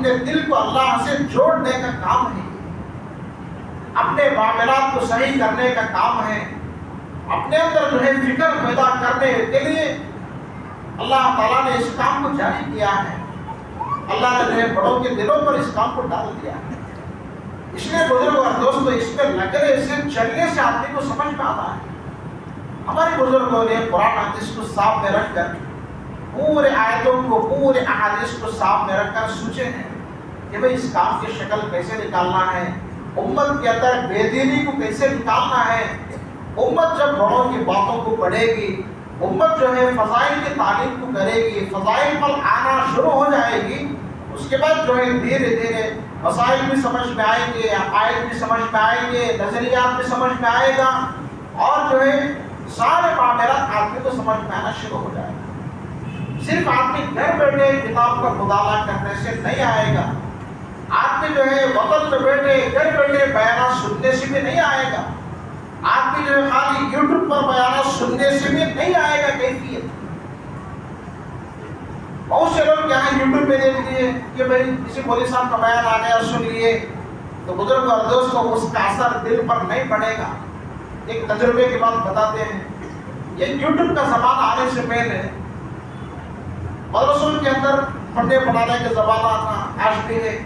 اپنے دل کو اللہ سے جوڑنے کا کام ہے، اپنے معاملات کو صحیح کرنے کا کام ہے، اپنے اندر جو ہے فکر پیدا کرنے کے لیے اللہ تعالیٰ نے اس کام کو جاری کیا ہے۔ اللہ نے جو ہے بڑوں کے دلوں پر اس کام کو ڈال دیا ہے۔ اس لیے بزرگ اور دوستو، اس پہ لگنے سے چلنے سے آدمی کو سمجھ میں آتا ہے۔ ہمارے بزرگوں نے قرآن حدیث کو سامنے رکھ کر پورے آیتوں کو، پورے احادیث کو سامنے رکھ کر سوچے ہیں کہ بھئی اس کام کی شکل کیسے نکالنا ہے، امت کے اندر بے دینی کو کیسے نکالنا ہے۔ امت جب بڑوں کی باتوں کو پڑھے گی، امت جو ہے فضائل کی تعلیم کو کرے گی، فضائل پر آنا شروع ہو جائے گی، اس کے بعد جو ہے دھیرے دھیرے مسائل بھی سمجھ میں آئیں گے، عقائد بھی سمجھ میں آئیں گے، نظریات بھی سمجھ میں آئے گا، اور جو ہے سارے معاملات آدمی کو سمجھ میں آنا شروع ہو جائے گا۔ صرف آدمی گھر بیٹھے کتاب کا مطالعہ کرنے سے نہیں آئے گا، آدمی جو ہے وطن میں بیٹھے گھر بیٹھے بیانات سننے سے بھی نہیں آئے گا، آدمی جو ہے خالی یوٹیوب پر بیانات سننے سے بھی نہیں آئے گا کیفیت۔ بہت سے لوگ یہاں یوٹیوب پہ دیکھ لیے کہ بھائی کسی مولوی صاحب کا بیان آ گیا، سن لیے، تو بزرگ اور دوستوں اس کا اثر دل پر نہیں پڑے گا۔ ایک تجربے کی بات بتاتے ہیں، یہ یوٹیوب کا زمانہ آنے سے پہلے مدرسوں کے اندر پڑھنے پڑھانے کے زمانہ تھا، آج بھی ہے۔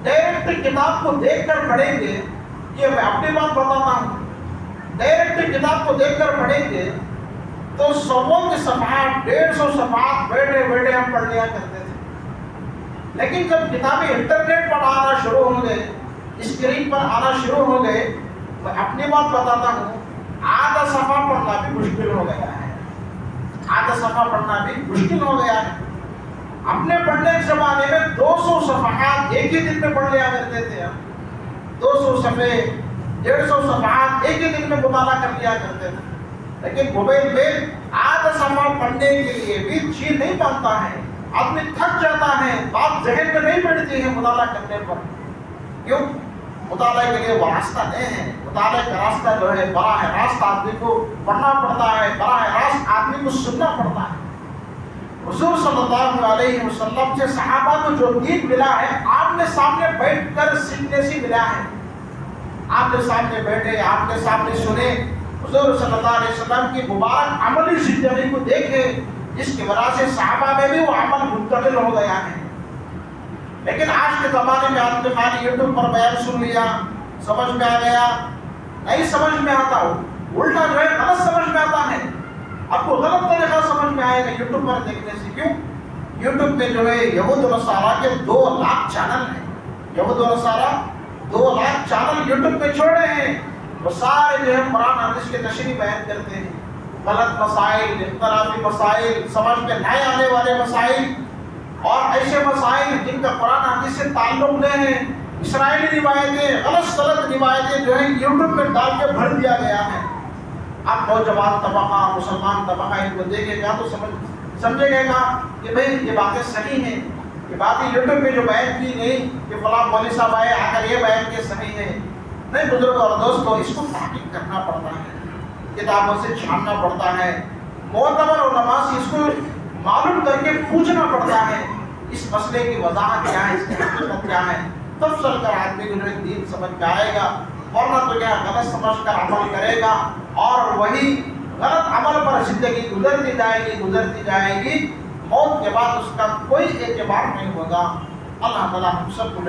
ڈائریکٹ کتاب کو دیکھ کر پڑھیں گے، یہ میں اپنی بات بتاتا ہوں، ڈائریکٹ کتاب کو دیکھ کر پڑھیں گے تو 100 کے صفحات، 150 صفحات بیٹھے بیٹھے ہم پڑھ لیا کرتے تھے۔ لیکن جب کتابیں انٹرنیٹ پر آنا شروع ہو گئے، اسکرین پر آنا شروع ہو گئے، میں اپنی بات بتاتا ہوں، آدھا صفحہ پڑھنا بھی مشکل ہو گیا ہے، آدھا صفحہ پڑھنا بھی مشکل ہو گیا ہے۔ اپنے پڑھنے کے زمانے میں 200 صفحات ایک ہی دن میں پڑھ لیا کرتے تھے ہم، 200 صفحے، 150 صفحات ایک ہی دن میں مطالعہ کر لیا کرتے تھے۔ لیکن موبائل میں آدھا صفحہ پڑھنے کے لیے بھی جی نہیں پڑتا ہے، آدمی تھک جاتا ہے، بات ذہن میں نہیں بیٹھتی ہے مطالعہ کرنے پر۔ کیوں؟ مطالعہ کے لیے وہ راستہ نہیں ہے، مطالعہ کا راستہ جو ہے براہ راست آدمی کو پڑھنا پڑتا ہے، براہ راست آدمی کو سننا پڑتا ہے۔ حضور صلی اللہ علیہ وسلم سے صحابہ کو جو دین ملا ہے، آمنے سامنے بیٹھ کر سیکھنے سے ملا ہے۔ آپ کے سامنے بیٹھے، آپ کے سامنے سنے، حضور صلی اللہ علیہ وسلم کی مبارک عملی زندگی کو دیکھے، جس کی وجہ سے صحابہ میں بھی وہ عمل منتقل ہو گیا ہے۔ لیکن آج کے زمانے میں آپ نے خالی یوٹیوب پر بیان سن لیا، سمجھ میں آ گیا، نہیں سمجھ میں آتا، الٹا جو ہے غلط سمجھ میں آتا ہے، آپ کو غلط طریقہ سمجھ میں آئے گا یوٹیوب پر دیکھنے سے۔ کیوں؟ یوٹیوب پہ جو ہے یہود و نصارہ کے 2 لاکھ چینل ہیں، یہود و نصارہ 2 لاکھ چینل یوٹیوب پہ چھوڑے ہیں، وہ سارے جو ہے قرآن حدیث کے تشریح بیان کرتے ہیں، غلط مسائل، اختلافی مسائل، سمجھ میں نہیں آنے والے مسائل، اور ایسے مسائل جن کا قرآن حدیث سے تعلق نہیں ہے، اسرائیلی روایتیں، غلط روایتیں جو ہے یوٹیوب پہ ڈال کے بھر دیا گیا ہے۔ اب نوجوان طبقہ، مسلمان طبقہ ان کو دیکھے گا تو سمجھے گا کہ بھئی یہ باتیں صحیح ہیں، یہ باتیں یوٹیوب پہ جو بیان کی گئی کہ فلاں مولوی صاحب آئے آ کر یہ بیان کے صحیح ہے۔ نہیں بزرگ اور دوستو، اس کو تحقیق کرنا پڑتا ہے، کتابوں سے چھاننا پڑتا ہے، معتبر علماء سے اس کو معلوم کر کے پوچھنا پڑتا ہے، اس مسئلے کی وضاحت کیا ہے، اس کی حقیقت کیا ہے، تب چل کر آدمی کو دین سمجھ میں آئے گا، ورنہ تو کیا غلط سمجھ کر عمل کرے گا، اور وہی غلط عمل پر زندگی گزرتی جائے گی، موت کے بعد اس کا کوئی اعتبار نہیں ہوگا۔ اللہ تعالیٰ ہم سب کو